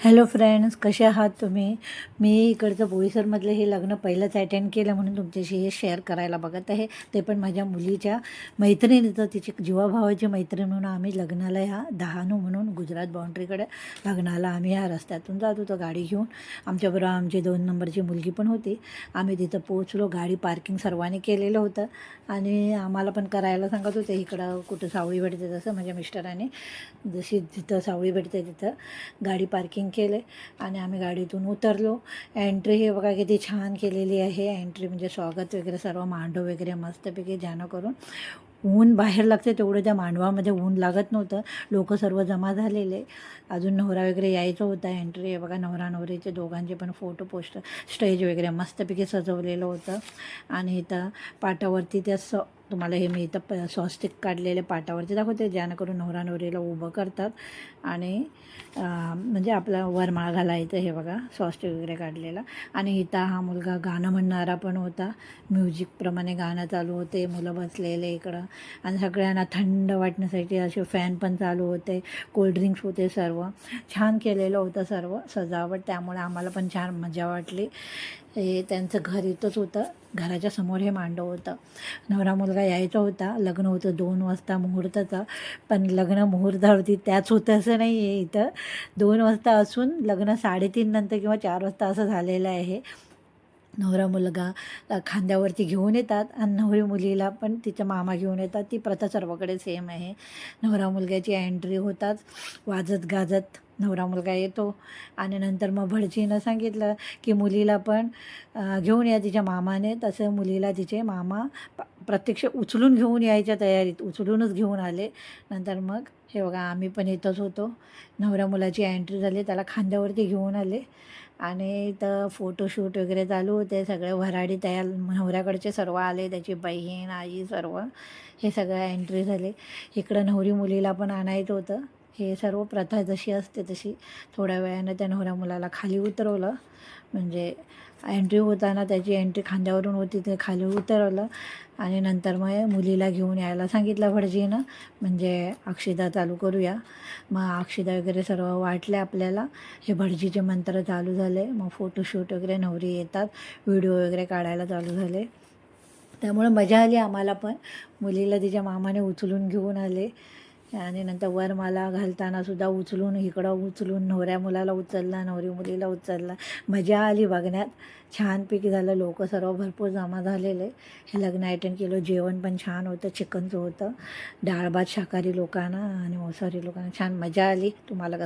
Hello friends, कसे आहात तुम्ही? मी इकडचं बोईसरमधलं हे लग्न पहिलंच अटेंड केलं म्हणून तुमच्याशी हे शेअर करायला बघत आहे. ते पण माझ्या मुलीच्या मैत्रिणीचं, तिची जीवाभावाची मैत्रीण म्हणून आम्ही लग्नाला ह्या डहाणू म्हणून गुजरात बाउंड्रीकडे लग्नाला आम्ही ह्या रस्त्यातून जात होतो गाडी घेऊन. आमच्याबरोबर आमची 2 नंबरची मुलगी पण होती. आम्ही तिथं पोहोचलो. गाडी पार्किंग सर्वांनी केलेलं होतं आणि आम्हाला पण करायला सांगत होते. इकडं कुठं सावळी भेटते तसं माझ्या मिस्टरांनी जशी जिथं सावळी भेटते तिथं गाडी पार्किंग केले आणि आम्ही गाडीतून उतरलो. एंट्री हे बघा किती छान केलेली आहे. एंट्री म्हणजे स्वागत वगैरे सर्व मांडव वगैरे मस्तपैकी, ज्यानं करून ऊन बाहेर लागते तेवढं त्या मांडवामध्ये ऊन लागत नव्हतं. लोक सर्व जमा झालेले. अजून नवरा वगैरे यायचं होता. एंट्री हे बघा, नवरा नवरीचे दोघांचे पण फोटो पोस्टर, स्टेज वगैरे मस्तपैकी सजवलेलं होतं. आणि इथं पाटावरती त्या तुम्हाला हे मी इथं स्वस्तिक काढलेले पाटावरती दाखवते, ज्यानं नवरा नवरीला उभं करतात आणि म्हणजे आपलं वरमाळ घालायचं. हे बघा स्वस्तिक वगैरे काढलेलं. आणि इथं हा मुलगा गाणं म्हणणारा पण होता. म्युझिकप्रमाणे गाणं चालू होते, मुलं बसलेले इकडं आणि सगळ्यांना थंड वाटण्यासाठी असे फॅन पण चालू होते, कोल्ड्रिंक्स होते. सर्व छान केलेलं होतं, सर्व सजावट. त्यामुळे आम्हाला पण छान मजा वाटली. हे त्यांचं घर इथंच होतं. घराच्या समोर हे मांडव होतं. नवरा मुलगा यायचा होता. लग्न होतं 2 वाजता मुहूर्ताचं, पण लग्न मुहूर्तावरती त्याच होतं असं नाही आहे. इथं 2 वाजता असून लग्न 3:30 नंतर किंवा 4 वाजता असं झालेलं आहे. नवरा मुलगा खांद्यावरती घेऊन येतात आणि नवरी मुलीला पण तिच्या मामा घेऊन येतात. ती प्रथा सर्वकडे सेम आहे. नवरा मुलग्याची एंट्री होताच वाजत गाजत नवरा मुलगा येतो आणि नंतर मग भटजीनं सांगितलं की मुलीला पण घेऊन या तिच्या मामाने. तसं मुलीला तिचे मामा प्रत्यक्ष उचलून घेऊन यायच्या तयारीत, उचलूनच घेऊन आले. नंतर मग हे बघा, आम्ही पण इथंच होतो. नवऱ्या मुलाची एंट्री झाली, त्याला खांद्यावरती घेऊन आले आणि इथं फोटोशूट वगैरे चालू होते. सगळे वऱ्हाडी तयार, नवऱ्याकडचे सर्व आले, त्याची बहीण आई सर्व, हे सगळं एंट्री झाले. इकडं नवरी मुलीला पण आणायचं होतं. हे सर्व प्रथा जशी असते तशी थोड्या वेळानं त्या नवऱ्या मुलाला खाली उतरवलं. म्हणजे एंट्री होताना त्याची एंट्री खांद्यावरून होती, ते खाली उतरवलं आणि नंतर मग मुलीला घेऊन यायला सांगितलं भटजीनं. म्हणजे अक्षता चालू करूया. मग अक्षता वगैरे सर्व वाटले आपल्याला. हे भटजीचे मंत्र चालू झाले. मग फोटोशूट वगैरे, नवरी येतात, व्हिडिओ वगैरे काढायला चालू झाले. त्यामुळे मजा आली आम्हाला पण. मुलीला तिच्या मामाने उचलून घेऊन आले आणि नंतर वरमाला घालतानासुद्धा उचलून, इकडं उचलून नवऱ्या मुलाला उचलला, नवरी मुलीला उचलला. मजा आली बघण्यात. छानपैकी झालं. लोक सर्व भरपूर जमा झालेले. हे लग्न अटेंड केलं. जेवण पण छान होतं. चिकनचं होतं, डाळ भात शाकाहारी लोकांना आणि मांसाहारी लोकांना. छान मजा आली. तुम्हाला